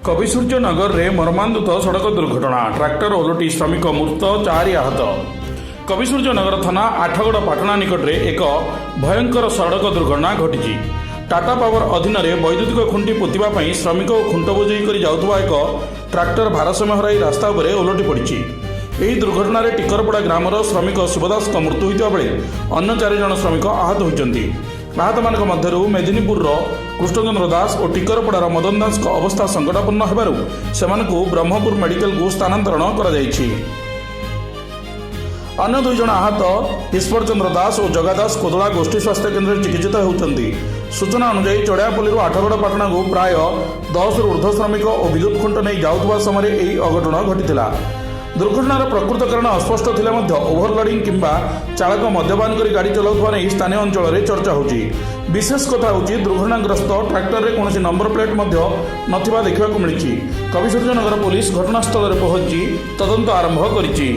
कविसूर्यनगर में मर्मान्तुत सड़क दुर्घटना ट्रैक्टर ओलटी श्रमिक मृत 4 आहत। कविसूर्यनगर थाना आठगड़ पाटना निकट में एक भयंकर सड़क दुर्घटना घटी। टाटा पावर अधीन में वैद्युतिक खुंटी पोतिबा श्रमिक खुंट बोझे कर जाउथबा एक ट्रैक्टर भारसाम्य हराई रास्ता उपर ओलटी पड़ी। ଏହି ଦୁର୍ଘଟଣାରେ ଟିକରପଡ଼ା ଗ୍ରାମର ଶ୍ରମିକ ଶିବଦାସଙ୍କ ମୃତ୍ୟୁ ହୋଇଥିବା ବେଳେ ଅନ୍ୟ 4 ଜଣ ଶ୍ରମିକ ଆହତ ହୋଇଛନ୍ତି। ଆହତମାନଙ୍କ ମଧ୍ୟରୁ ମେଦିନୀପୁରର କୃଷ୍ଣଚନ୍ଦ୍ର ଦାସ ଓ ଟିକରପଡ଼ାର ମଦନ ଦାସଙ୍କ ଅବସ୍ଥା ସଂକଟାପନ୍ନ ହେବାରୁ ସେମାନଙ୍କୁ ବ୍ରହ୍ମପୁର ମେଡିକାଲକୁ ସ୍ଥାନାନ୍ତରଣ କରାଯାଇଛି। ଅନ୍ୟ 2 ଜଣ ଆହତ ଈଶ୍ୱର ଚନ୍ଦ୍ର ଦାସ ଓ ଜଗା ଦାସ କୋଦଳା ଗୋଷ୍ଠୀ ସ୍ୱାସ୍ଥ୍ୟ କେନ୍ଦ୍ରରେ ଚିକିତ୍ସିତ ହେଉଛନ୍ତି। ସୂଚନା ଅନୁଯାୟୀ ଚଢ଼ିଆପଲ୍ଲୀରୁ ଆଠଗଡ଼ ପାଟଣାକୁ ପ୍ରାୟ 10ରୁ ଉର୍ଦ୍ଧ୍ୱ ଶ୍ରମିକ ଓ ବିଦ୍ୟୁତ ଖୁଣ୍ଟ ନେଇ ଯାଉଥିବା ସମୟରେ ଏହି ଅଘଟଣ ଘଟିଥିଲା। दुर्घटनार प्रकृत कारण अस्पष्ट थिले मध्य ओभरलोडिंग किंबा चालक मद्यपान करी गाड़ी चलाउथबा नै स्थानीय अंचल में चर्चा होची। विशेष कथा होची दुर्घटनाग्रस्त ट्रैक्टर रे कोनोसी नंबर प्लेट मध्य नथिबा देखिबाकू मिलिछि। कविसूर्यनगर पुलिस घटनास्थल रे पहुंची तदंत आरंभ करिछि।